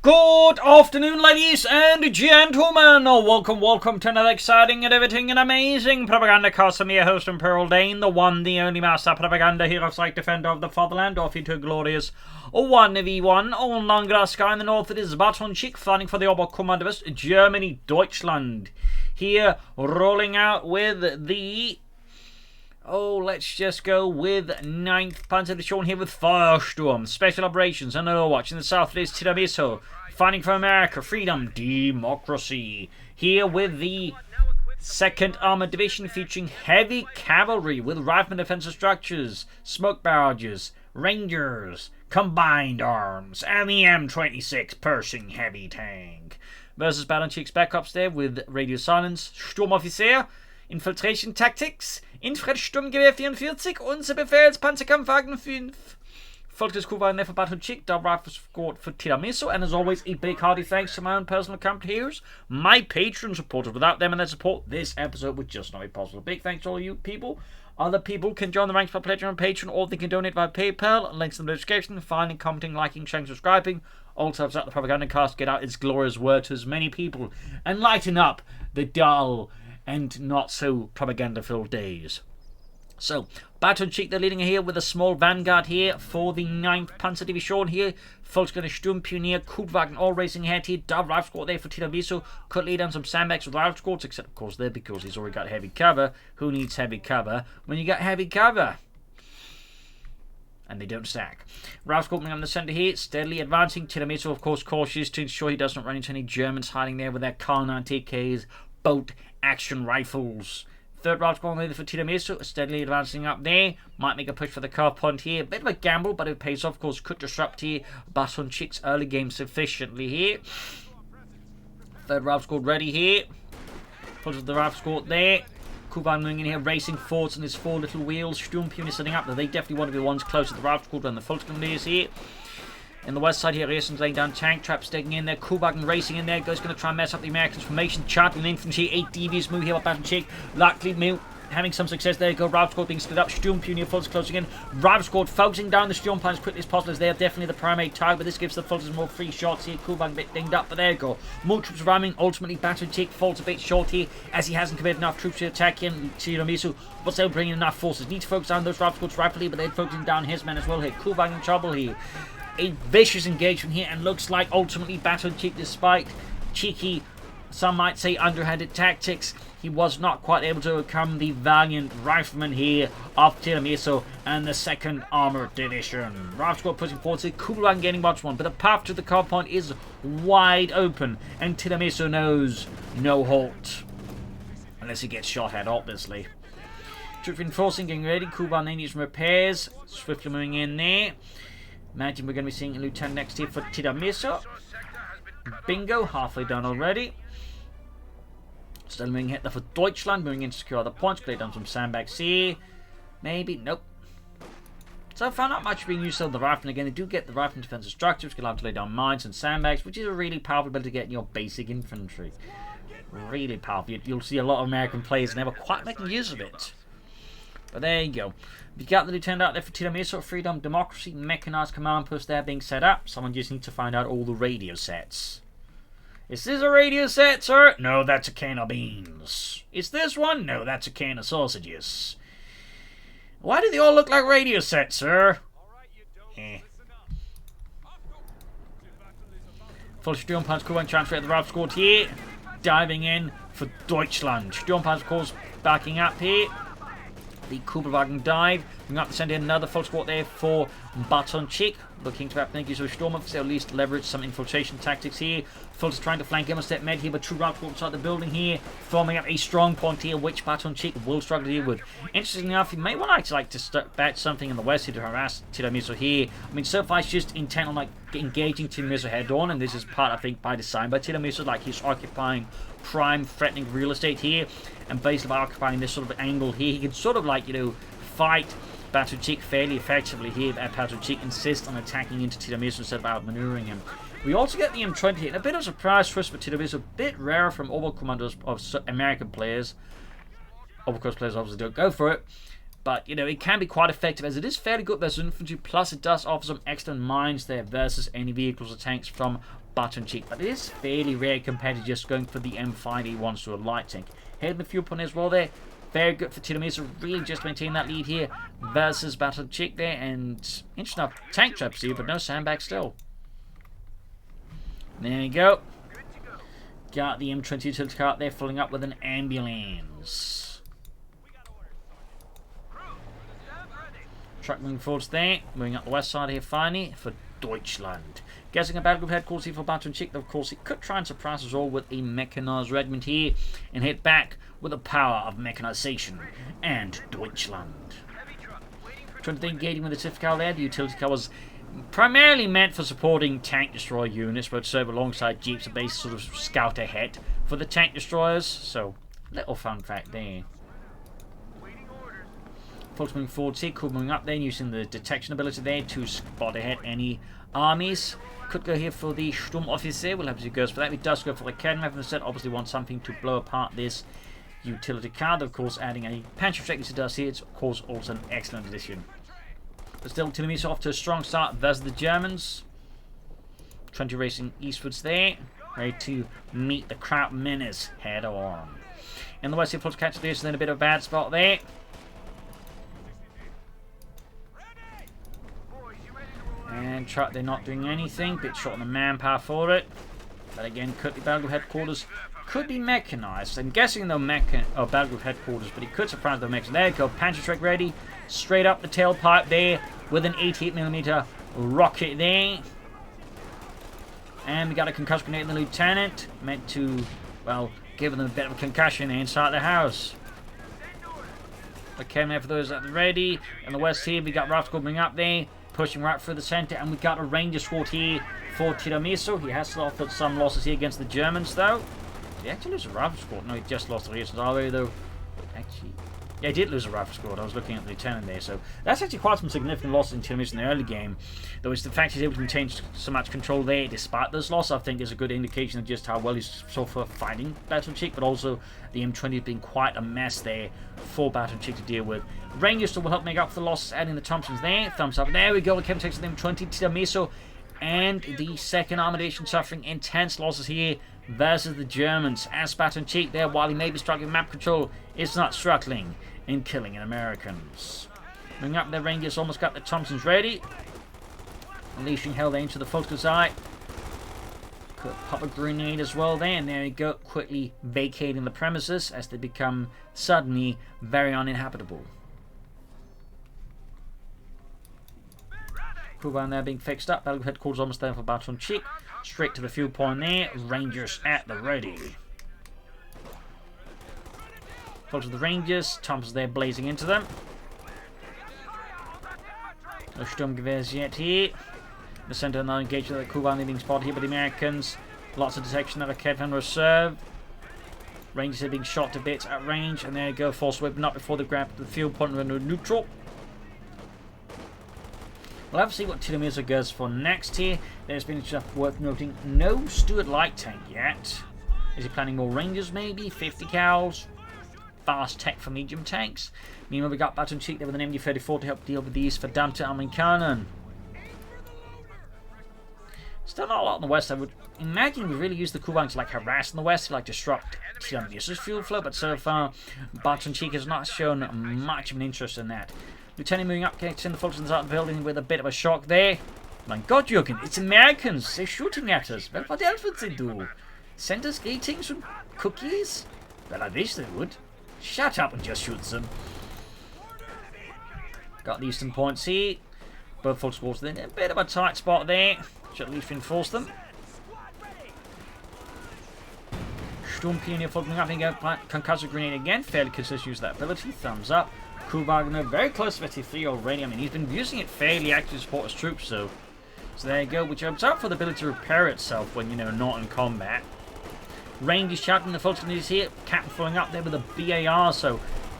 Good afternoon, ladies and gentlemen. Welcome to another exciting and everything and amazing Propagandacast. I'm your host, Imperial Dane, the one, the only master propaganda hero, site defender of the fatherland, off into a glorious 1v1 on Langraskaya. In the north, it is Batonchik, fighting for the Oberkommando Germany, Deutschland. Here, rolling out with the... let's just go with 9th Panzer Division here with Firestorm, Special Operations, and Overwatch. In the south, it is Tiramisu, fighting for America, freedom, democracy. Here with the 2nd Armored Division, featuring heavy cavalry with rifleman defensive structures, smoke barrages, rangers, combined arms, and the M26 Pershing heavy tank. Versus Batonchik's backups there with radio silence, Sturmoffizier, Infiltration Tactics, Infrastrukturgewehr 44, unser Befehlspanzerkampfwagen 5. Volkes Cavalry there for Batonchik, double rifle squad for Tiramisu, and as always, a big hearty thanks to my own personal account heroes, my Patreon supporters. Without them and their support, this episode would just not be possible. Big thanks to all you people. Other people can join the ranks by pledging on Patreon, or they can donate via PayPal. Links in the description. Finding, commenting, liking, sharing, subscribing. Also helps out the Propagandacast get out its glorious word to as many people and lighten up the dull and not so propaganda-filled days. So, Batonchik, they're leading here with a small vanguard here for the 9th Panzer Division here. Volksgrenadier Sturmpionier, Kultwagen all racing ahead here. Double rifle squad there for Tiramisu. Could lead on some sandbags with rifle squads, except of course there because he's already got heavy cover. Who needs heavy cover when you got heavy cover? And they don't stack. Rifle squad on the centre here, steadily advancing. Tiramisu, of course, cautious to ensure he doesn't run into any Germans hiding there with their Kar-90Ks, boat action rifles. 3rd rifle squad there for Tiramisu, steadily advancing up there. Might make a push for the car point here. Bit of a gamble, but it pays off. Of course, could disrupt here Batonchik's early game sufficiently here. 3rd rifle squad ready here. Pulls the rifle squad there. Kuban moving in here, racing forwards on his 4 little wheels. Sturmpionier setting up. They definitely want to be the ones close to the rifle squad when the Volksgrenadiers here. In the west side here, Riesen's laying down tank traps, sticking in there. Kubagen racing in there. Goes going to try and mess up the Americans' formation. Charging infantry. 8 devious move here by Batonchik. Likely having some success there. Go rifle squad being split up. Sturmpionier Fultz closing in. Rifle squad focusing down the Sturm as quickly as possible as they are definitely the primary target. But this gives the Fultz more free shots here. Kubagen a bit dinged up, but there you go. More troops ramming. Ultimately, Batonchik falls a bit short here as he hasn't committed enough troops to attack him. Tiramisu, but still bringing enough forces. Need to focus on those rifle squads rightfully, but they're focusing down his men as well here. Kubagen in trouble here. A vicious engagement here, and looks like ultimately Batonchik, despite cheeky, some might say underhanded tactics, he was not quite able to overcome the valiant riflemen here of Tiramisu and the 2nd Armored Division. Rifle squad pushing forward, so Kuban getting much one, but the path to the car point is wide open, and Tiramisu knows no halt. Unless he gets shot at, obviously. Troops reinforcing, getting ready. Kuban needs some repairs. Swiftly moving in there. Imagine we're going to be seeing a lieutenant next here for Tiramisu. Bingo, halfway done already. Still moving ahead there for Deutschland, moving in to secure other points. Play down some sandbags here. Maybe, nope. So far, not much being used on the rifle. Again, they do get the rifle defensive structure, which allow them to lay down mines and sandbags, which is a really powerful ability to get in your basic infantry. Really powerful. You'll see a lot of American players never quite making use of it. But there you go. We got the lieutenant out there for Tiramisu, freedom, democracy, mechanized command post there being set up. Someone just needs to find out all the radio sets. Is this a radio set, sir? No, that's a can of beans. Is this one? No, that's a can of sausages. Why do they all look like radio sets, sir? Full Sturmpanzer Kuban transfer at the rifle squad here. Diving in for Deutschland. Sturmpanzer calls backing up here. The Kubelwagen dive. Bring up the centre, another full squad there for Batonchik. Looking to thank you to Storm Officer, at least leverage some infiltration tactics here. Fultz trying to flank him a step med here, but two rifle inside the building here, forming up a strong point here, which Batonchik will struggle to deal with. Interestingly enough, he may want to like to start back something in the west here to harass Tiramisu here. I mean, so far he's just intent on like engaging Tiramisu head on, and this is part, I think, by design by Tiramisu, like he's occupying prime threatening real estate here, and basically by occupying this sort of angle here, he can sort of like, fight Batonchik fairly effectively here. Batonchik insists on attacking into Tiramisu instead of outmaneuvering him. We also get the M20 here, and a bit of a surprise for us, but Tiramisu, a bit rare from Oberkommandos of American players. Of course, players obviously don't go for it, but it can be quite effective as it is fairly good versus infantry. Plus, it does offer some excellent mines there versus any vehicles or tanks from Batonchik, but it is fairly rare compared to just going for the M5A1 to a light tank. Heading the fuel point as well there. Very good for Tiramisu, really just maintain that lead here versus Batonchik there, and interesting enough, tank traps here, but no sandbags still. There you go. Got the M20 utility car there, filling up with an ambulance. Truck moving forwards there, moving up the west side here finally for Deutschland. Guessing a battle group headquarters here for Batonchik, of course, he could try and surprise us all with a mechanized regiment here and hit back with the power of mechanization and Deutschland. Trying to think, engaging with the utility car there, the utility car was primarily meant for supporting tank destroyer units, but serve alongside jeeps and base sort of scout ahead for the tank destroyers. So, little fun fact there. Folks moving forward here, cool moving up there, using the detection ability there to spot ahead any armies. Could go here for the Sturmoffizier, we'll have to see who goes for that. He does go for the Cannon, instead obviously wants something to blow apart this utility car. Of course, adding a Panzer Strike he does here, it's of course also an excellent addition. But still, Tiramisu off to a strong start versus the Germans. 20 racing eastwards there, ready to meet the Kraut menace head on. In the west here, folks catch this, then a bit of a bad spot there. And truck, they're not doing anything. Bit short on the manpower for it. But again, could be battle group headquarters. Could be mechanized. I'm guessing they'll battle group headquarters, but it could surprise the mechanized. There you go, Panzer Strike ready. Straight up the tailpipe there with an 88mm rocket there. And we got a concussion grenade in the lieutenant. Meant to, well, give them a bit of a concussion inside the house. Okay, for those at the ready. In the west here, we got Rafts coming up there. Pushing right through the centre, and we got a Ranger squad here for Tiramisu. He has suffered some losses here against the Germans, though. Did he actually lose a rifle squad? No, he just lost the recent army, though. Actually, yeah, he did lose a rifle squad. I was looking at the lieutenant there, so that's actually quite some significant losses in Tiramisu in the early game. Though it's the fact he's able to maintain so much control there despite those losses, I think is a good indication of just how well he's so far fighting Batonchik, but also the M20 has been quite a mess there for Batonchik to deal with. Rangers still will help make up for the losses, adding the Thompsons there. Thumbs up. There we go. Kevin takes the M20, Tiramisu, and the second Armored Division suffering intense losses here versus the Germans. As Batonchik there, while he may be struggling with map control, is not struggling in killing Americans. Moving up, the Rangers almost got the Thompsons ready. Unleashing hell there into the focus eye. Could pop a grenade as well there, and there you go, quickly vacating the premises as they become suddenly very uninhabitable. Kuban there being fixed up. Battle headquarters almost there for Batonchik. Straight to the fuel point there. Rangers at the ready. Folks with the Rangers. Thompson's there blazing into them. No Sturmgewehrs yet here. The centre now engaged with the Kuban being spotted here by the Americans. Lots of detection of a Kevin reserve. Rangers are being shot to bits at range. And there you go. Force whipping up before they grab the fuel point and run neutral. We'll have to see what Tiramisu goes for next here. There's been stuff worth noting. No Stuart light tank yet. Is he planning more Rangers maybe? 50 cals. Fast tech for medium tanks. Meanwhile, we got Batonchik there with an MD-34 to help deal with these verdammte Amerikaner. Still not a lot in the west. I would imagine we really use the Kuban to like harass in the west, to like disrupt Tiramisu's fuel flow, but so far Batonchik has not shown much of an interest in that. Lieutenant moving up, getting the folks inside the building with a bit of a shock there. My God, Jürgen, it's Americans. They're shooting at us. Well, what else would they do? Send us greetings and cookies? Well, I wish they would. Shut up and just shoot them. Got the eastern points here. Both folks walked in a bit of a tight spot there. Should at least reinforce them. Sturm Pioneer following up and go concussive grenade again. Fairly consistent use of that ability. Thumbs up. Wagner very close to 53 already. I mean, he's been using it fairly active to support his troops, so there you go, which opens up for the ability to repair itself when, you know, not in combat. Rangers shouting the folks is here. Captain following up there with a BAR, so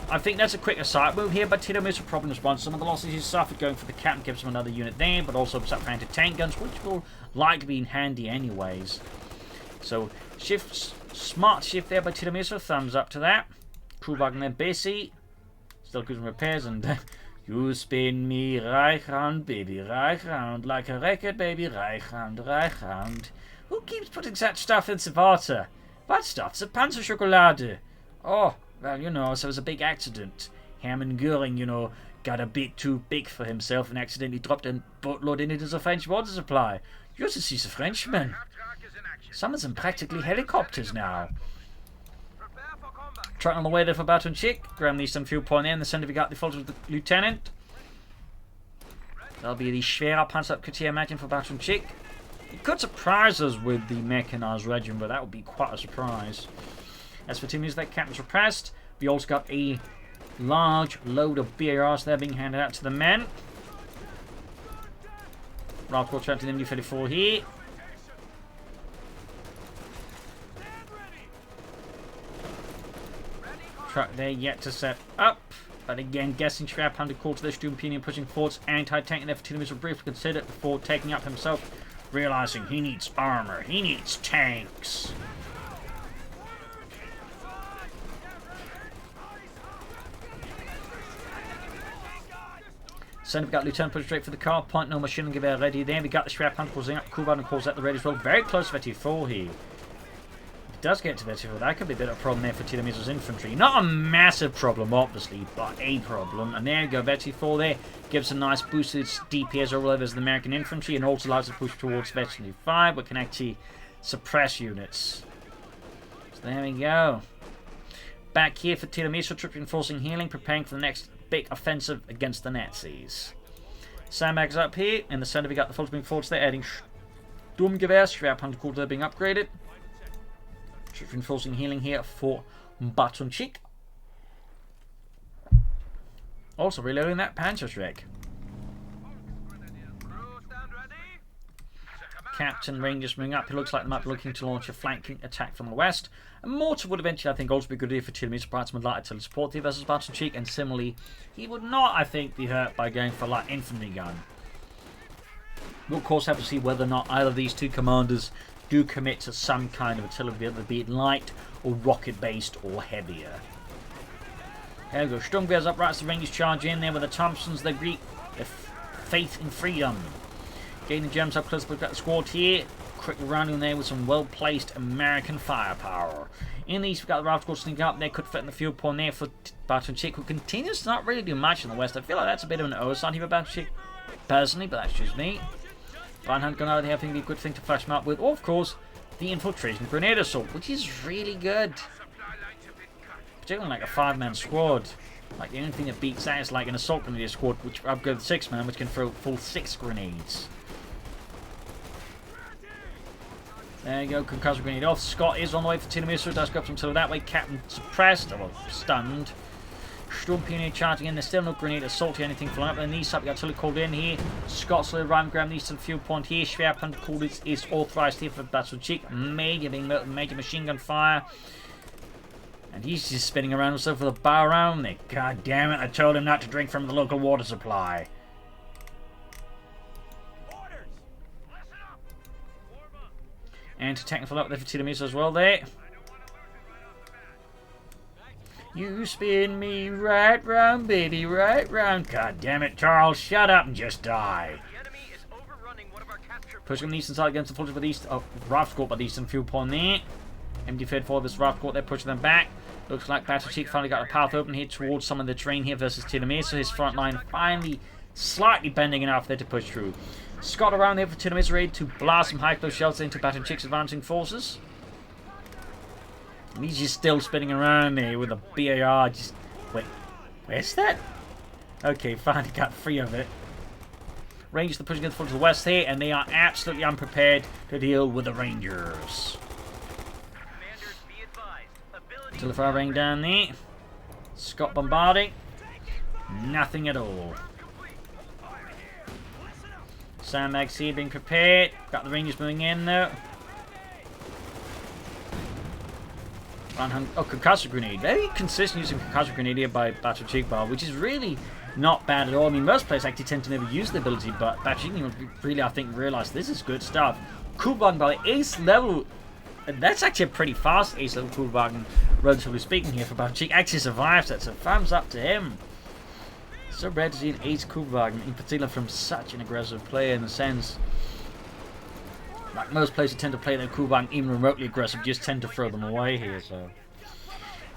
I think that's a quicker side move here, but Tiramisu probably responds. Some of the losses he's suffered going for the captain gives him another unit there, but also up anti-tank guns, which will likely be in handy anyways. So, smart shift there by Tiramisu, thumbs up to that. Crew Wagner busy. Still good repairs and You spin me right round, baby, right round, like a record, baby, right round, right round. Who keeps putting such stuff in the water? What stuff? The Panzerschokolade. Oh, well, you know, so it was a big accident. Hermann Göring, you know, got a bit too big for himself and accidentally dropped a boatload into the French water supply. You ought to see the Frenchmen. Some of them practically helicopters now. Truck on the way there for Batonchik. Graham needs some fuel point there in the centre. We got the fault of the lieutenant. That'll be the schwerer Panzerabkürzer, I imagine, for Batonchik. It could surprise us with the mechanized regiment, but that would be quite a surprise. As for teams, that captain's repressed. We also got a large load of BARs there being handed out to the men. Rifle trapped in MD-34 here. Truck there yet to set up. But again, guessing Schwab handed call to the Sturmpinion pushing forwards. Anti-tank and F-2 were briefly considered before taking up himself, realizing he needs armor, he needs tanks. Center, we got Lieutenant pushing straight for the car. Point no machine gun gewehr ready there. We got the Schwab hand closing up. Kuban and calls out the ready as well. Very close to T4 here. If it does get to T4, that could be a bit of a problem there for Tiramisu's infantry. Not a massive problem, obviously, but a problem. And there you go, T4 there. Gives a nice boost to its DPS over levels of the American infantry and also allows it to push towards Veteran 5, but can actually suppress units. So there we go. Back here for Tiramisu, troops reinforcing healing, preparing for the next big offensive against the Nazis. Sandbags up here. In the center, we got the full being forwards there, adding Sturmgewehr, Schwerpanzerkugeln being upgraded. Troops reinforcing healing here for Batonchik. Also reloading that Panzerschreck. Captain Rangers moving up. It looks like they might be looking to launch a flanking attack from the west. And mortar would eventually, I think, also be a good idea for Tiramisu. Perhaps would like to support the versus Batonchik, and similarly, he would not, I think, be hurt by going for a light infantry gun. We'll, of course, have to see whether or not either of these two commanders do commit to some kind of artillery, whether be it light or rocket-based or heavier. There we go. Sturmgewehr's upright as the Rangers charge in there with the Thompsons. They greet their faith in freedom. Getting the gems up close, we've got the squad here. Quickly rounding there with some well-placed American firepower. In the east, we've got the Rifle Squad sneaking up. They could fit in the field point there for Batonchik, who continues to not really do much in the west. I feel like that's a bit of an oversight here for Batonchik, personally, but that's just me. Reinhardt gun over here, I think would be a good thing to flash them up with. Or, of course, the Infiltration Grenade Assault, which is really good. Particularly like a 5-man squad. Like, the only thing that beats that is like an Assault Grenadier squad, which upgrades 6-man, which can throw full 6 grenades. There you go, concussive grenade off. Scott is on the way for Tiramisu. Does go up until that way. Captain suppressed, or stunned. Sturmpinion charging in. There's still no grenade assault or anything flying up. And these up, we got artillery called in here. Scott's slowly arriving, grabbing these to the fuel point here. Schwerpunkt called is authorized here for Batonchik. Major machine gun fire. And he's just spinning around himself with a bow around there. God damn it, I told him not to drink from the local water supply. Anti-technical up there for Tiramisu as well there. You spin me right round, baby, right round. God damn it, Charles, shut up and just die. Pushing the eastern side against the fortress with east. Oh, Rifle Squad by the eastern fuel point there. MD fed forward this Rifle Squad there, pushing them back. Looks like Batonchik finally got a path open here towards some of the terrain here versus Tiramisu. His front line finally slightly bending enough there to push through. Scott around here for Tiramisu ready to blast some high close shells into Batonchik's advancing forces. And he's just still spinning around here with a BAR. Just wait, where's that? Okay, finally got free of it. Rangers are pushing to the west here, and they are absolutely unprepared to deal with the Rangers. Artillery fire raining down there. Scott bombarding. Nothing at all. Sandbags here being prepared. Got the Rangers moving in though. Oh, concussive grenade. Very consistent using concussive grenade here by Batonchik Bar, which is really not bad at all. I mean, most players actually tend to never use the ability, but Batonchik really, I think, realized this is good stuff. Kuban by ace level. That's actually a pretty fast ace level Kuban, relatively speaking, here for Batonchik. Actually survives that, so thumbs up to him. So rare to see an ace Kuhwagen, in particular from such an aggressive player, in a sense. Like most players who tend to play their Kuhwagen even remotely aggressive, just tend to throw them away here, so.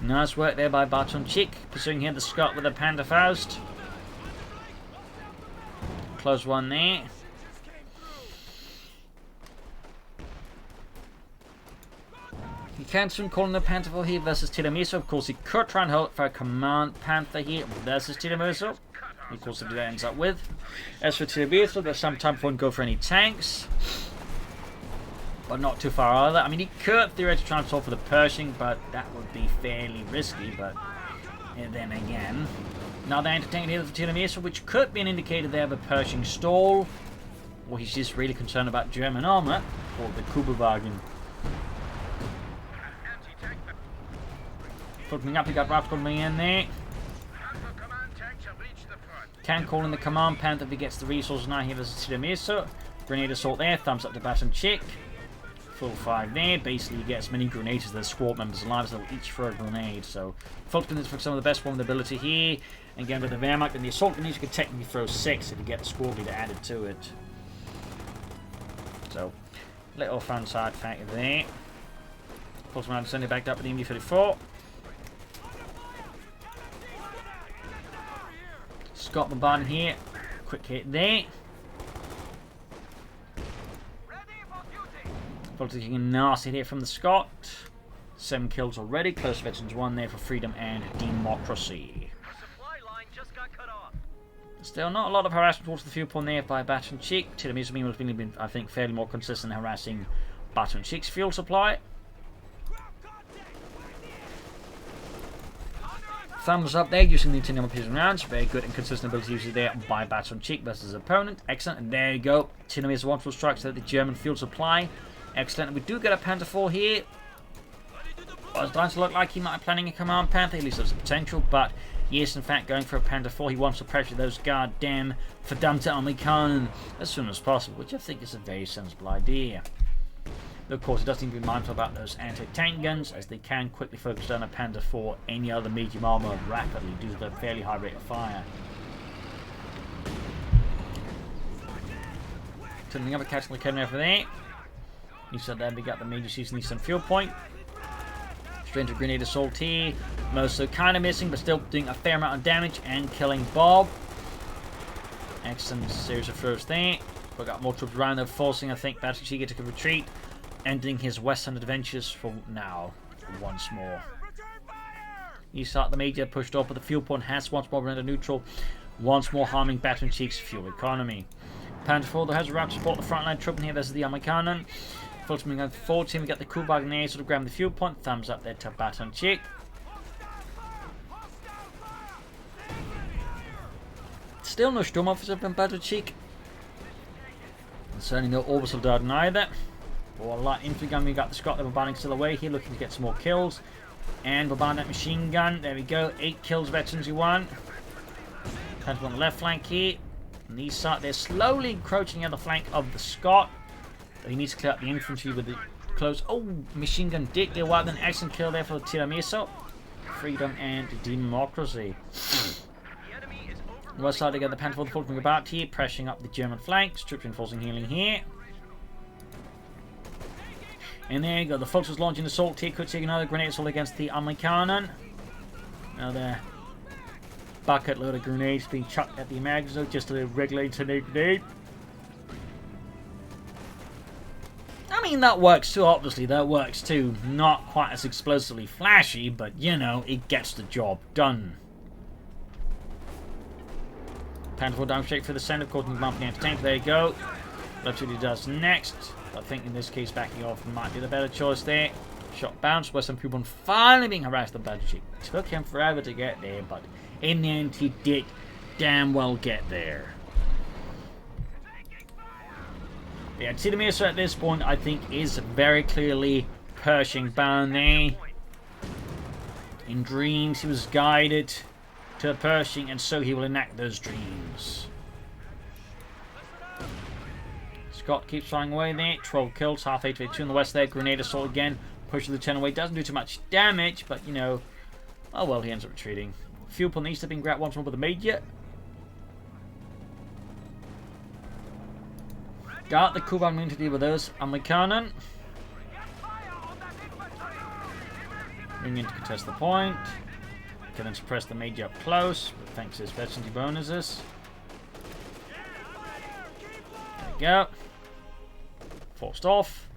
Nice work there by Batonchik, pursuing here the Scot with a Panderfaust. Close one there. He can soon call in the Panther here versus Tiramisu. Of course, he could try and hold it for a Command Panther here versus Tiramisu. Of course, that ends up with. As for Tiramisu, there's some time for him to go for any tanks. But not too far either. I mean, he could theoretically try and solve for the Pershing, but that would be fairly risky. But then again, another entertaining here for Tiramisu, which could be an indicator there of a Pershing stall. Or he's just really concerned about German armor or the Kuhwagen. Flipping up, he got Raft coming in there. Can call in the Command Panther if he gets the resources now here versus Tiramisu. Grenade assault there, thumbs up to Batonchik. Full 5 there. Basically, you get as many grenades as the squad members alive, as they'll each throw a grenade. So, Fulton is for some of the best vulnerability here. And again, with the Wehrmacht and the assault grenades, you can technically throw 6 if you get the squad leader added to it. So, little fun side factor there. Fulton around sending back up with the MD-34. Scott bombarding here. Quick hit there. Taking a nasty hit from the Scot. 7 kills already. Close veterans 1 there for freedom and democracy. Still not a lot of harassment towards the fuel point there by Batonchik. Tiramisu has been, I think, fairly more consistent in harassing Batonchik's fuel supply. Thumbs up there using the anti-number precision rounds. Very good and consistent ability used there by Batonchik versus his opponent. Excellent. And there you go. Tiramisu wants to strike so that the German fuel supply. Excellent. And we do get a Panther 4 here. Well, it's starting to look like he might be planning a Command Panther. At least there's a potential. But he is, in fact, going for a Panther 4. He wants to pressure those goddamn verdammte Amerikaner as soon as possible, which I think is a very sensible idea. Though, of course, he does need to be mindful about those anti-tank guns, as they can quickly focus down a Panther 4 any other medium armor rapidly due to their fairly high rate of fire. Turning up a catching the cannon over there. You said there we got the major season Eastern fuel point. Straight into grenade assault here. Moso kind of missing, but still doing a fair amount of damage and killing Bob. Excellent series of throws there. We got more troops around there, forcing, I think, Batonchik to retreat, ending his western adventures for now, once more. You start the major pushed off, but the fuel point has once more rendered neutral, once more harming Batonchik's fuel economy. Panther 4 though has a route to support the frontline troop here versus the Amerikaner. Fulton going forward team, we got the Kuhwagen there, sort of grabbing the fuel point. Thumbs up there to Batonchik. Still no Sturmofficer from Batonchik. And certainly no Obersoldaten either. Or a light infantry gun, we got the Scot bombarding still away here, looking to get some more kills. And bombarding that machine gun, there we go, 8 kills, veterans you want. Panther on the left flank here. And these they're slowly encroaching on the flank of the Scot. He needs to clear up the infantry with the close. Oh, machine gun did go out. An excellent kill there for the Tiramisu. Freedom and democracy. Right side again, the Panther 4 falling about here, pressuring up the German flanks. Troops reinforcing healing here. And there you go. The Fox was launching assault here. Could take another grenade assault against the Amerikaner. Another bucket load of grenades being chucked at the Americans. Just a regular grenade. I mean, that works too, obviously. That works too. Not quite as explosively flashy, but, you know, it gets the job done. Panther 4 down straight for the center, causing the bump in the anti-tank. There you go. That's what he does next. I think in this case, backing off might be the better choice there. Shot bounce. Western Pupil finally being harassed on Batonchik. Took him forever to get there, but in the end, he did damn well get there. Yeah, Tiramisu at this point, I think, is very clearly Pershing bound there. In dreams, he was guided to Pershing, and so he will enact those dreams. Scott keeps flying away there. 12 kills, half 8-2 on the west there. Grenade assault again. Pushes the 10 away. Doesn't do too much damage, but, you know, oh well, he ends up retreating. Fuel point needs to be grabbed once more by the major. Got the Kuban to deal with those Amerikanen. Bring in to contest the point. Can then suppress the major up close, thanks to his veterancy bonuses. There we go. Forced off.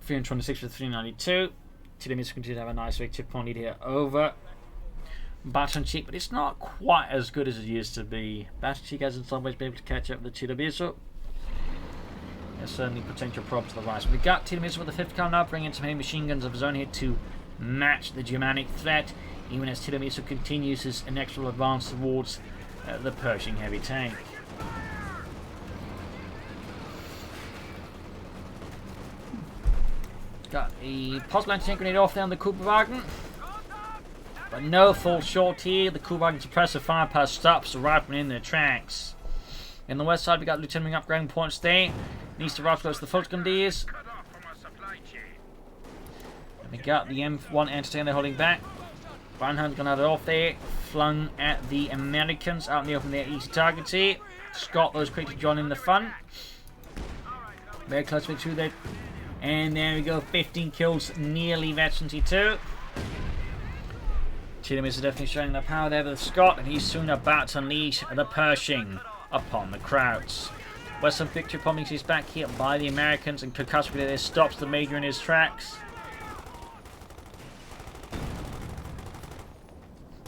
326 with 392. Tiramisu continue to have a nice victory point lead here over Batonchik, but it's not quite as good as it used to be. Batonchik has in some ways been able to catch up with the Tiramisu. There's certainly potential problems to the rise. We got Tiramisu with the 5th car now, bringing some heavy machine guns of his own here to match the Germanic threat, even as Tiramisu continues his inexorable advance towards the Pershing heavy tank. Got a possible anti-tank grenade off there on the Kupferwagen, but no, falls short here. The Kupferwagen suppressive firepower stops the riflemen in their tracks. In the west side, we got Lieutenant upgrading points there. Needs to rush close to the Volksgrenadiers. And we got the M1 anti-tank they're holding back. Reinhardt gonna have it off there, flung at the Americans out in the open there, easy targets here. Scott those quick to join in the fun. Very close to there. And there we go, 15 kills, nearly veterancy too. Tiramisu is definitely showing the power there with Scott, and he's soon about to unleash the Pershing upon the Krauts. Western victory bombing is back here by the Americans, and Coh2 there stops the Major in his tracks.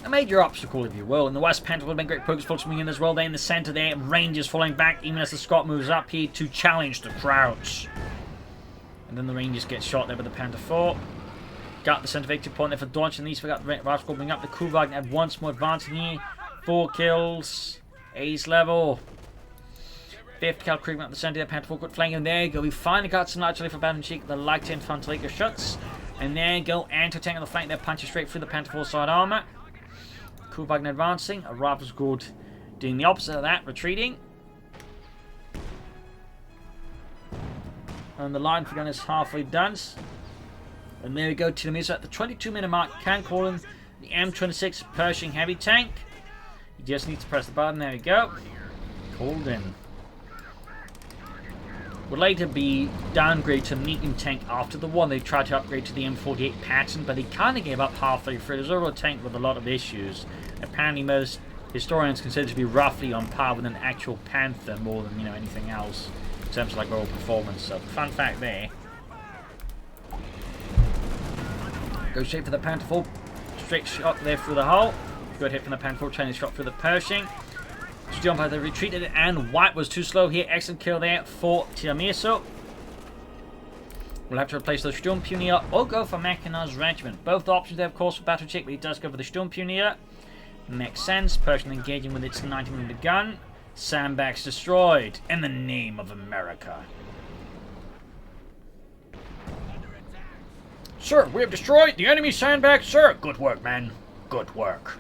A major obstacle, if you will. In the west, Panther would have been great progress focusing in as well. There in the centre there, Rangers falling back, even as the Scott moves up here to challenge the Krauts. And then the Rangers get shot there by the Panther 4. Got the centre victory point there for Deutsch, and these forgot Rascal bring up the Kuhwagen at once more advancing here. 4 kills. Ace level. 5th cal creeping up the centre there, Panther 4 good flanking. And there you go. We finally got some artillery for Batonchik. The light infantry shots. And there you go. Anti-tank on the flank there, punches straight through the Panther 4 side armour. Kuhwagen advancing. A Rifles good doing the opposite of that, retreating. And the line for gun is halfway done. And there we go, Tiramisu at the 22-minute mark. Can call him the M26 Pershing heavy tank. You just need to press the button. There we go. Called in. Would later be downgraded to medium tank after the one. They tried to upgrade to the M48 pattern, but he kind of gave up halfway through. It was overall a tank with a lot of issues. Apparently most historians consider it to be roughly on par with an actual Panther more than anything else in terms of like overall performance. So fun fact there. Go straight for the Panther 4. Straight shot there through the hull. Good hit from the Panther 4. Training shot through the Pershing. Jump out, they retreated, and White was too slow here. Excellent kill there for Tiramisu. We'll have to replace the Sturmpioneer or go for Mechanized Regiment. Both options there, of course, for Batonchik, but he does go for the Sturmpioneer. Makes sense. Pershing engaging with its 90mm gun. Sandbags destroyed in the name of America. Sir, we have destroyed the enemy sandbags, sir. Good work, man. Good work.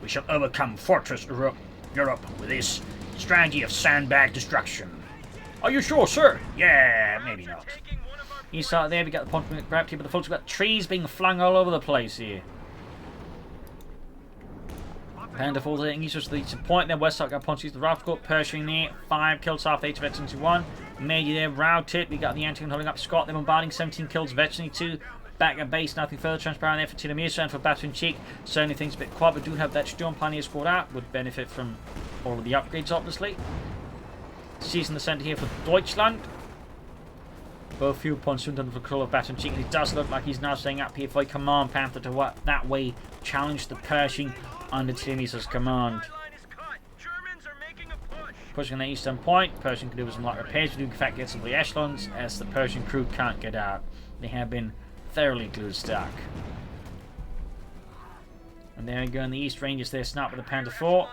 We shall overcome Fortress Europe with this strategy of sandbag destruction. Are you sure, sir? Yeah, maybe not. You saw it there, we got the point grabbed here, but the folks got trees being flung all over the place here. Panther falls there, and he's just the point there. West side got punches the Rifle Corps, Pershing there. 5 kills off, 8 veterans 1. Major there, routed. We got the anti holding up Scott, they're bombarding. 17 kills, veteran 2. Back at base, nothing further transparent there for Tiramisu and for Batonchik. Certainly things a bit quiet, but do have that Sturmpioneer squad out. Would benefit from all of the upgrades, obviously. Sees in the centre here for Deutschland. Both fuel points soon under control of Batonchik, and it does look like he's now staying up here for a command Panther to that way challenge the Pershing under Tiramisu's command. Pushing the eastern point, Pershing can do with some light repairs. We do in fact get some of the echelons as the Pershing crew can't get out. They have been thoroughly glued stuck. And there we go in the East Rangers there, snap with the Panther 4.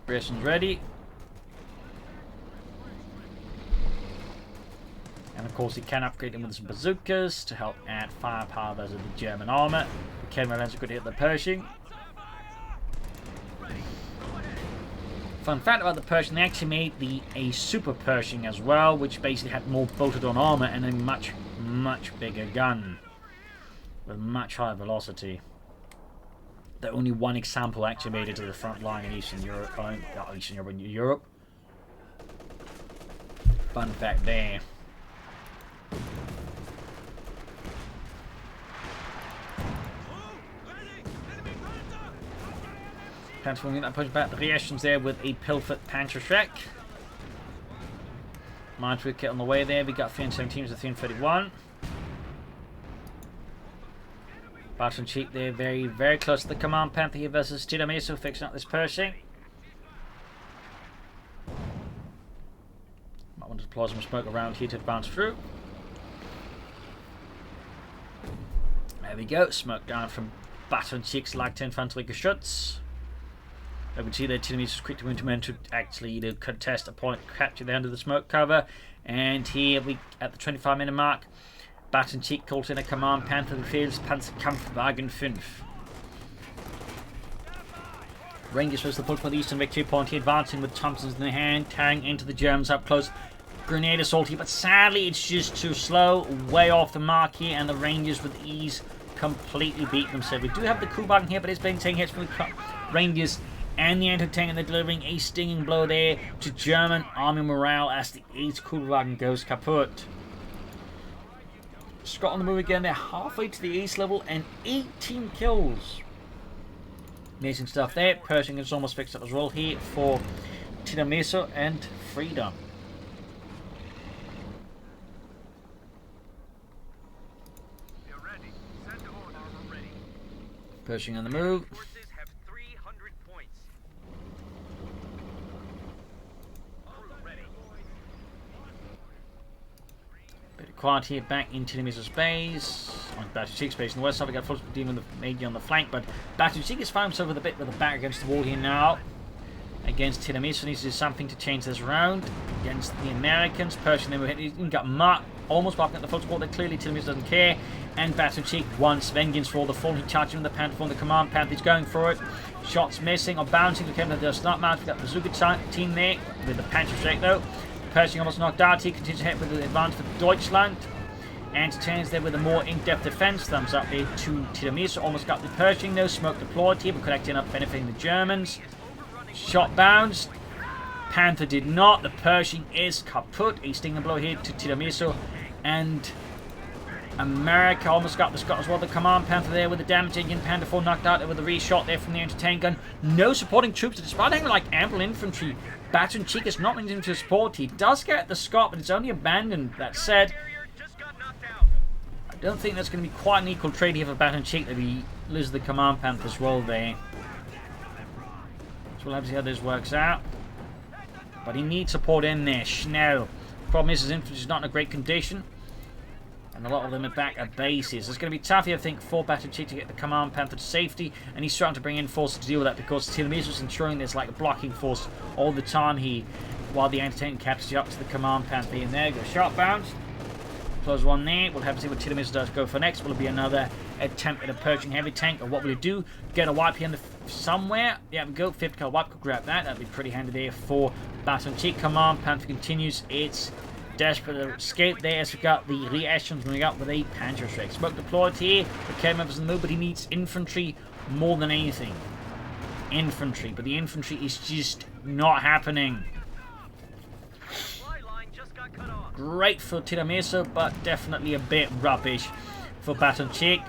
Britain's ready. And of course he can upgrade them with some bazookas to help add firepower versus the German armour. The Cavalry lands a good hit at the Pershing. Fun fact about the Pershing, they actually made a Super Pershing as well, which basically had more bolted on armour and a much bigger gun with much higher velocity. The only one example actually made it to the front line in Eastern Europe, Europe. Fun fact there. Transforming that push back the reactions there with a Pilfered Panzerschreck. Minesweep kit on the way there. We got 317s to 331. Batonchik there, very, very close to the Command Panther here versus Tiramisu, fixing up this Pershing. Might want to deploy some smoke around here to advance through. There we go, smoke down from Batonchik's Light Infantry Geschütz. I can see that Tiramisu is quick to implement to actually contest a point, capture the end of the smoke cover. And here we at the 25-minute mark, Batonchik calls in a Command Panther that feels Panzerkampfwagen 5. Rangers was the push for the eastern victory point here, advancing with Thompsons in the hand, tearing into the Germans up close. Grenade assault here, but sadly it's just too slow, way off the mark here, and the Rangers with ease completely beat themselves. We do have the Kuhwagen here, but it's been taking hits from the Rangers and the anti-tank, and they're delivering a stinging blow there to German army morale as the 8th Kuhwagen goes kaput. Scott on the move again, they're halfway to the ace level and 18 kills. Amazing stuff there. Pershing is almost fixed up as well here for Tiramisu and Freedom. Pershing on the move. Bit of quiet here back in Tiramisu's base. On Batonchik's base on the west side, we got full demon maybe on the flank, but Batonchik has found himself with a bit with the back against the wall here now. Against Tiramisu, needs to do something to change this round. Against the Americans, Pershing then he got marked, almost barking at the full squad. That clearly Tiramisu doesn't care. And Batonchik wants vengeance for all the fall. He charges in the Panther from the Command Panther. He's going for it. Shots missing or bouncing. The Kevin does not match. We got the Bazooka team there with the Panzerschreck though. Pershing almost knocked out. He continues to hit with the advance for Deutschland. And turns there with a more in-depth defense. Thumbs up there to Tiramisu. Almost got the Pershing though. Smoke deployed here, but could actually end up benefiting the Germans. Shot bounced. Panther did not. The Pershing is kaput. A stinging blow here to Tiramisu. And America almost got the Scot as well. The Command Panther there with the damage engine. Panther 4 knocked out there with a reshot there from the anti-tank gun. No supporting troops. Despite having like ample infantry, Batonchik is not meant to support. He does get the Scot, but it's only abandoned. That said, I don't think that's going to be quite an equal trade here for Batonchik that he loses the Command Panther as well there. So we'll have to see how this works out. But he needs support in there. Schnell. Problem is his infantry is not in a great condition. And a lot of them are back at bases. It's going to be tough here, I think, for Batonchik to get the Command Panther to safety. And he's trying to bring in forces to deal with that because Tiramisu is ensuring there's like a blocking force all the time here while the anti-tank captures you up to the Command Panther. And there you go. Sharp bounce. Close one there. We'll have to see what Tiramisu does go for next. Will it be another attempt at a Pershing heavy tank? Or what will it do? Get a wipe here in the somewhere. There we go. 50 cal wipe. Could grab that. That'd be pretty handy there for Batonchik. Command Panther continues its desperate escape there as we got the reactions moving up with a Panzerschreck. Smoke deployed here. The K members in the move, but he needs infantry more than anything. Infantry. But the infantry is just not happening. Great for Tiramisu, but definitely a bit rubbish for Batonchik.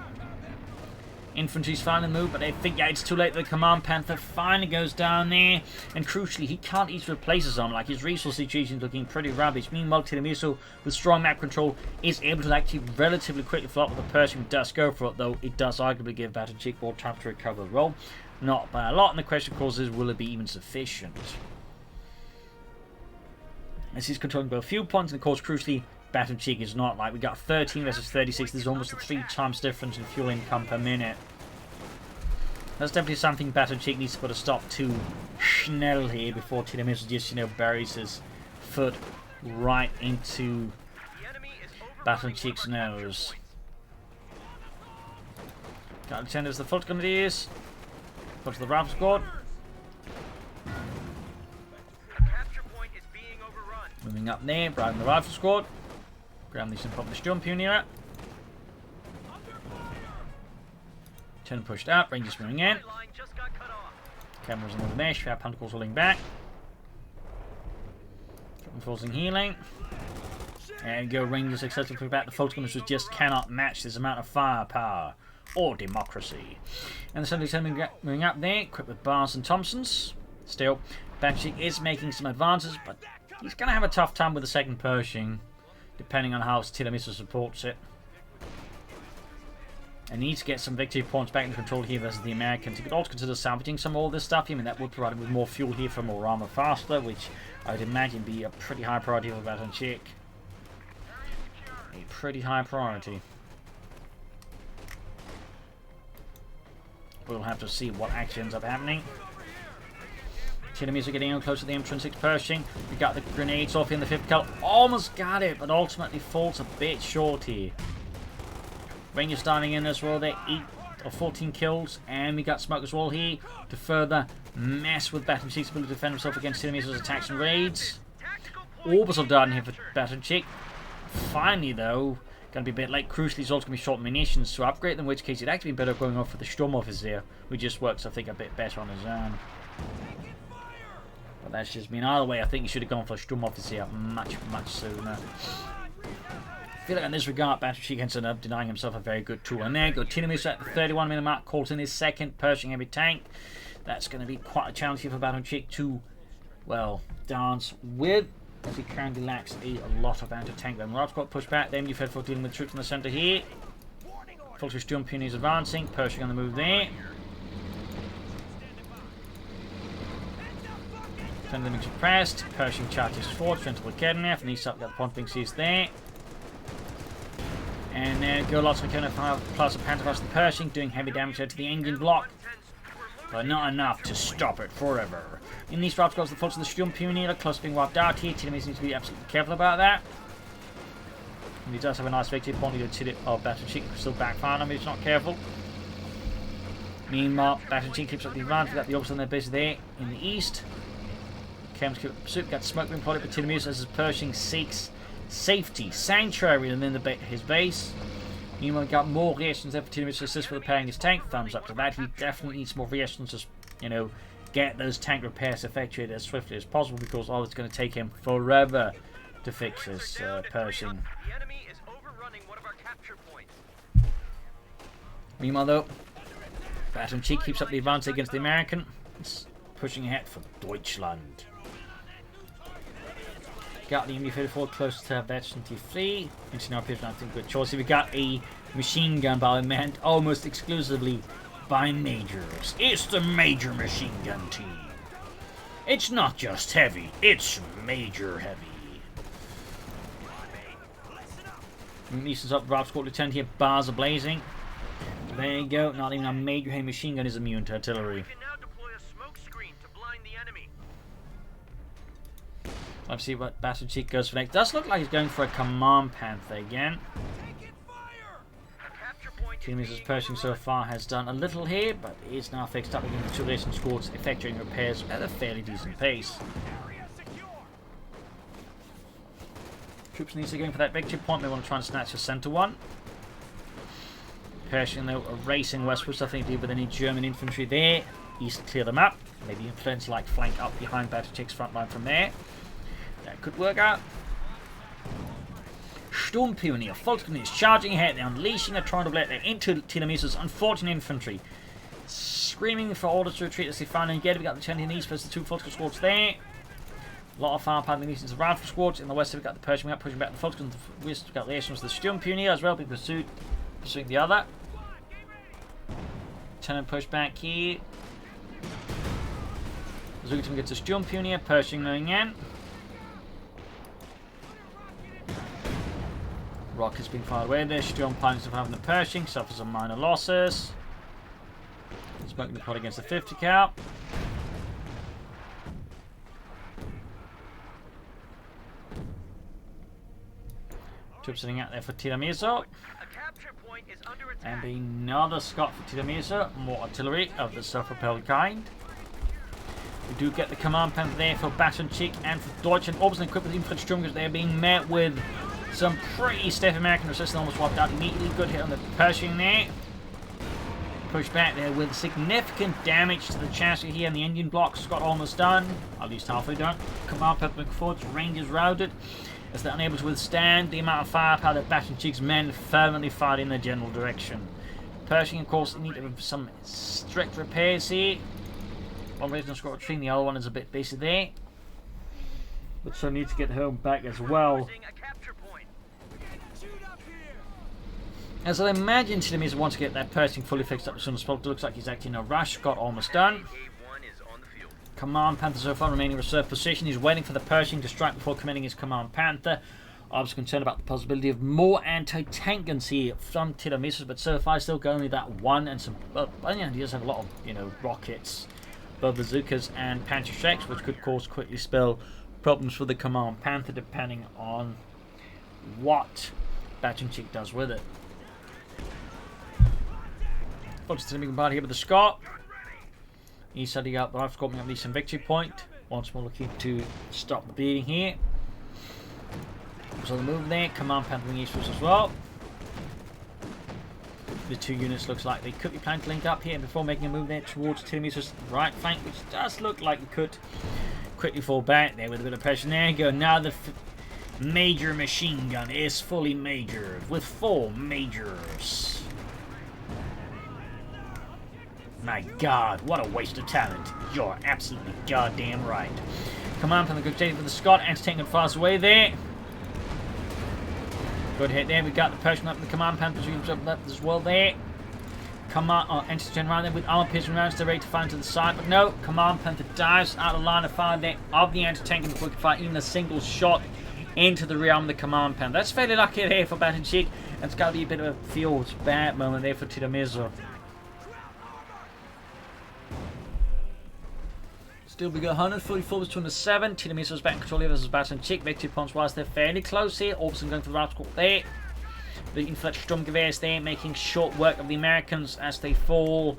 Infantry's finally moved, but they think, yeah, it's too late. The Command Panther finally goes down there. And crucially, he can't easily replace his arm. Like, his resource situation is looking pretty rubbish. Meanwhile, Tiramisu, with strong map control, is able to actually relatively quickly follow up with the Pershing. Does go for it, though. It does arguably give Batonchik more time to recover the role. Not by a lot. And the question, of course, is, will it be even sufficient? As he's controlling both fuel points, and of course, crucially, Batonchik is not. Like, we got 13 versus 36. There's almost a 3 times difference in fuel income per minute. That's definitely something Batonchik needs to put a stop to Schnell here before Tiramisu just, you know, buries his foot right into Batonchik's nose. Got to send us the foot grenadiers. Go to the rifle squad. Moving up there, grabbing the rifle squad. Grabbing these and pop the Sturmpioniere. Turn pushed up, Rangers moving in. Cameras on the mesh, our Pantacles holding back. Enforcing healing. And go Rangers successfully put back the Falcons, which just cannot match this amount of firepower or democracy. And the 77 moving up there, equipped with Barnes and Thompsons. Still, Batonchik is making some advances, but he's going to have a tough time with the second Pershing, depending on how Tiramisu supports it. And needs to get some victory points back in control here versus the Americans. He could also consider salvaging some of all this stuff. I mean, that would provide him with more fuel here for more armor faster, which I would imagine be a pretty high priority for Batonchik. A pretty high priority. We'll have to see what actually ends up happening. Tiramisu getting in close to the M26 Pershing. We got the grenades off in the 5th cal. Almost got it, but ultimately falls a bit short here. Rangers starting in as well. They're 8 or 14 kills. And we got Smoke as well here to further mess with Batonchik's ability to defend himself against Tiramisu's attacks and raids. Orbital done here for Batonchik. Finally, though, going to be a bit late. Crucially, he's also going to be short munitions to upgrade, in which case it'd actually be better going off for the Sturmoffizier, who just works, I think, a bit better on his own. But that's just been either way. I think he should have gone for Sturmoffizier much, much sooner. I feel like in this regard, Batonchik ends up denying himself a very good tool. And there you go. Tiramisu at the 31-minute mark calls in his second Pershing heavy tank. That's going to be quite a challenge here for Batonchik to, well, dance with, as he currently lacks a lot of anti-tank. Then Rob's got pushed back. Then you've had for dealing with troops in the centre here. Fulton Sturm Pioneers advancing. Pershing on the move there. Defending suppressed. Pershing charges forward. Gentle with Kednev. And he's up got the point being seized there. And there go lots of McKenna plus a Panther the Pershing, doing heavy damage to the engine block. But not enough to stop it forever. In these drops goes the faults of the Sturm Pioneer, close to being wiped out here. Tiramisu needs to be absolutely careful about that. And he does have a nice victory point. Batonchik still backfire on him if he's not careful. Meanwhile, Batonchik keeps up the advantage. We've got the Orbs on their base there in the east. Chem's keep up pursuit. Got smoke being plotted, but Tiramisu as his Pershing seeks safety, sanctuary within his base. Meanwhile, we got more reactions there for Tiramisu to assist with repairing his tank. Thumbs up to that. He definitely needs more reactions to, you know, get those tank repairs effectuated as swiftly as possible, because all it's going to take him forever to fix this Pershing. Meanwhile, though, Batonchik keeps up the advance against the American. It's pushing ahead for Deutschland. Got the MD-34 close to Veteran T3. Into our I think good choice. We got a machine gun by meant almost exclusively by majors. It's the major machine gun team. It's not just heavy, it's major heavy. Neeson's up, Rob's got Lieutenant here, bars are blazing. There you go, not even a major heavy machine gun is immune to artillery. Let's see what Batonchik goes for next. Does look like he's going for a Command Panther again. Tiramisu Pershing so far has done a little here, but is now fixed up against the 2 relation squads, effectuating repairs at a fairly decent pace. Troops need to go for that victory point. They want to try and snatch the centre one. Pershing, though, are racing westwards. I think with any German infantry there. East clear them up. Maybe influence like flank up behind Batonchik's front line from there. That could work out. Sturm Pioneer, Falcon is charging ahead. They're unleashing a torrent of lead into Tiramisu's unfortunate infantry. Screaming for orders to retreat as they finally get it. We got the 20 in the east versus the 2 Falcon squads there. A lot of firepower in the east around for squads. In the west, we've got the Pershing up, pushing back the Falcon. The west, we've got relations with the Sturm Pioneer as well, being pursuing the other. Lieutenant push back here. Zugatim gets a Sturm Pioneer, Pershing going in. Rockets being fired away there. Sturm plans of having the Pershing, suffers some minor losses. Smoking the pot against the 50 cal. Troops sitting out there for Tiramisu. And another Scot for Tiramisu. More artillery of the self-propelled kind. We do get the Command Panther there for Batonchik and for Deutschland. Obviously equipped with infantry because they're being met with some pretty stiff American resistance, almost wiped out immediately. Good hit on the Pershing there. push back there with significant damage to the chassis here, and the engine blocks got almost done, at least halfway done. Command Panther McFord's range is routed as they're unable to withstand the amount of firepower that Batonchik's men fervently fired in their general direction. Pershing, of course, need some strict repairs here. One Resident Squad Tree, the other one is a bit busy there. But so need to get home back as well. As I imagine Tiramisu wants to get that Pershing fully fixed up as soon as possible. Looks like he's actually in a rush. Got almost done. Command Panther so far remaining in reserve position. He's waiting for the Pershing to strike before committing his Command Panther. I was concerned about the possibility of more anti-tank guns here from Tiramisu, but so far still got only that one and some. Well, yeah, he does have a lot of rockets, both bazookas and Pantscherschrecks, which could quickly spell problems for the Command Panther depending on what Batonchik does with it. Folks, to the body here with the Scott. He's setting up the rifle squad at least some victory point. Once more looking to stop the bleeding here. So the move there, Command Panther wing eastwards as well. The two units looks like they could be planning to link up here before making a move there towards Tiramisu's right flank, which does look like it could quickly fall back there with a bit of pressure. There you go. Now the major machine gun is fully majored with 4 majors. My God, what a waste of talent. You're absolutely goddamn right. Command Panther good chase with the Scott. Anti-tank and fast away there. Good hit there. We got the Pershing up in the Command Panther up as well there. Anti-gen round there with armor piercing rounds. They're ready to fire to the side, but no. Command Panther dives out of line of fire there of the anti-tank and before he can fire even a single shot into the rear arm of the Command Panther. That's fairly lucky there for Batonchik. It's got to be a bit of a feels bad moment there for Tiramisu. Still we got 144 to 207. Tiramisu's back in control here versus Batonchik. Victory points wise they're fairly close here. Orbison going for the rifle squad there. The influx Sturmgewehrs there making short work of the Americans as they fall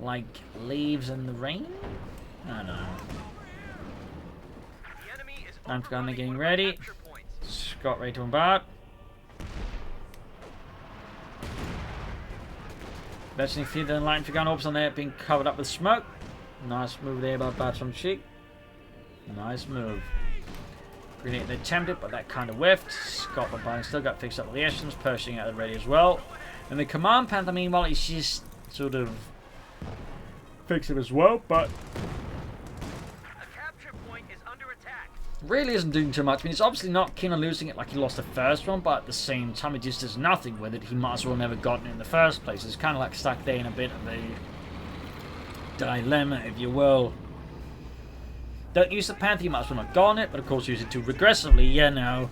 like leaves in the rain. I don't know. Langraskaya getting ready. Scott ready to bombard. Betting feeder and light gun orbs on there being covered up with smoke. Nice move there by Batonchik. Nice move. Grenade attempted, but that kind of whiffed. Scott bombarding still got fixed up with the Echelons, Pershing out ready as well. And the Command Panther, meanwhile, is just sort of fixed it as well, but really isn't doing too much. I mean, he's obviously not keen on losing it like he lost the first one, but at the same time, he just does nothing with it. He might as well never gotten it in the first place. It's kind of like stuck there in a bit of a dilemma, if you will. Don't use the Panther, you might as well not go on it, but of course use it too regressively, you know.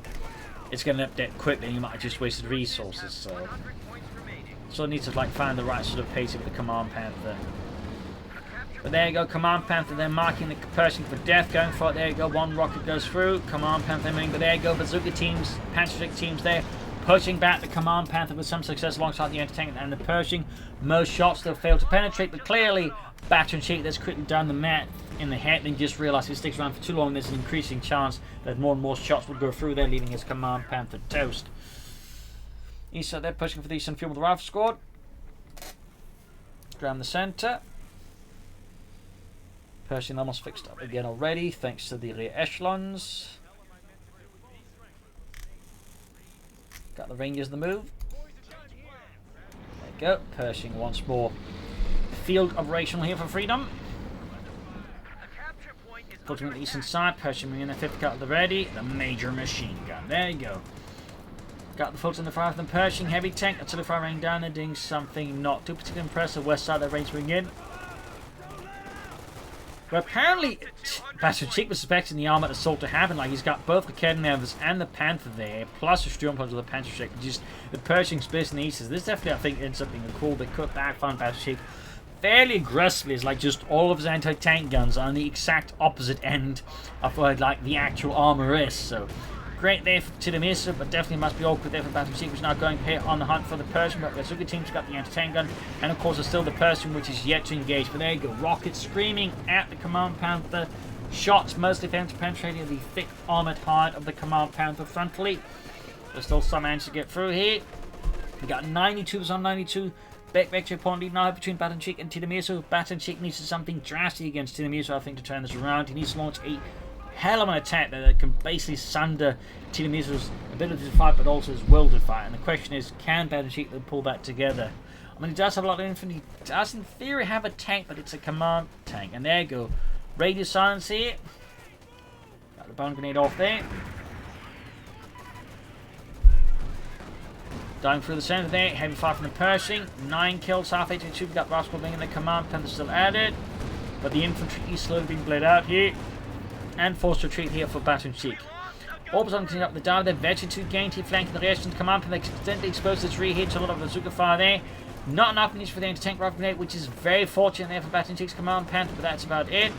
It's going to end up dead quickly and you might have just wasted resources, so it needs to like find the right sort of pace with the Command Panther. But there you go, Command Panther then marking the Pershing for death, going for it, there you go, one rocket goes through, Command Panther aiming, but there you go, bazooka teams, Pantscherschreck teams there, pushing back the Command Panther with some success alongside the anti-tank and the Pershing. Most shots still fail to penetrate, but clearly Batonchik that's quickly down the mat in the head and just realised if he sticks around for too long there's an increasing chance that more and more shots would go through there, leaving his Command Panther toast. He's there pushing for the eastern field with the rifle squad. Around the centre. Pershing almost fixed up again already thanks to the rear echelons. Got the Rangers the move. There you go. Pershing once more. Field operational here for freedom. Putting on the eastern side. Pershing in the 5th cut of the ready. The major machine gun. There you go. Got the folks in the fire from Pershing. Heavy tank. Artillery fire raining down and doing something not too particularly impressive. West side of the range ring in. But apparently, Batonchik was suspecting the armored assault to happen. Like, he's got both the Kednevs and the Panther there, plus the Sturmpanzer with the Pantscherschreck. Just the Pershing space in the east. This definitely, I think, ends up being cool. They cut back on Batonchik fairly aggressively. It's like just all of his anti-tank guns are on the exact opposite end of where, like, the actual armor is. So, great there for Tiramisu, but definitely must be awkward there for Batonchik, who's now going here on the hunt for the Pershing. But the Bazooka team's got the anti-tank gun, and of course, there's still the Pershing, which is yet to engage. But there you go, rockets screaming at the Command Panther. Shots mostly penetrating the thick armored hide of the Command Panther frontally. There's still some managed to get through here. We got 92s on 92. Back victory point lead now between Batonchik and Tiramisu. Batonchik needs to do something drastic against Tiramisu, I think, to turn this around. He needs to launch a hell of an attack that can basically sunder Tiramisu's ability to fight, but also his will to fight. And the question is, can Batonchik pull that together? I mean, he does have a lot of infantry. He does, in theory, have a tank, but it's a command tank. And there you go. Radio silence here. Got the bomb grenade off there. Down through the center there. Heavy fire from the Pershing. 9 kills, half HP2. We've got Rascal being in the command pen still added. But the infantry is slowly being bled out here. And forced retreat here for Batonchik. Orbs on cleaning up the data. They're veteran 2 gained here, flanking the rest of the command pen. They accidentally exposed its rear here to a lot of bazooka fire there. Not enough needs for the anti-tank rocket grenade, which is very fortunate there for Batonchik's command pen, but that's about it.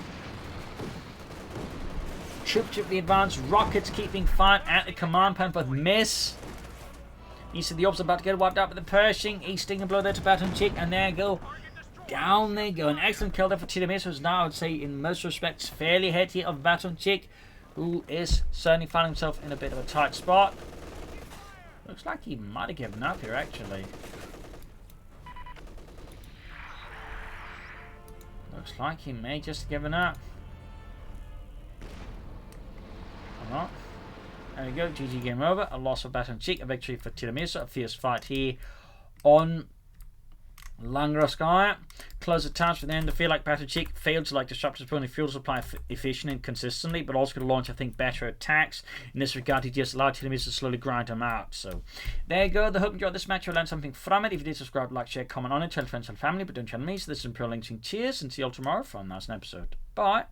Troop to the advance. Rockets keeping fire at the command pen, but miss. You see the orbs about to get wiped out with the Pershing. He's stinging blow there to Batonchik, and there you go. Down they go. An excellent kill there for Tiramisu, who's now, I would say, in most respects, fairly ahead here of Batonchik, who is certainly finding himself in a bit of a tight spot. Looks like he might have given up here, actually. Looks like he may just have given up. Or not. There we go. GG, game over. A loss for Batonchik. A victory for Tiramisu. A fierce fight here on Langraskaya. Close the task for the end. I feel like Batonchik failed to disrupt his opponent's fuel supply efficiently and consistently, but also could launch, I think, better attacks. In this regard, he just allowed Tiramisu to slowly grind him out. So there you go. I hope you enjoyed this match. You'll learn something from it. If you did, subscribe, like, share, comment on it, tell friends and family, but don't channel me. So this is Imperial Links. Cheers, and see you all tomorrow for a nice episode. Bye.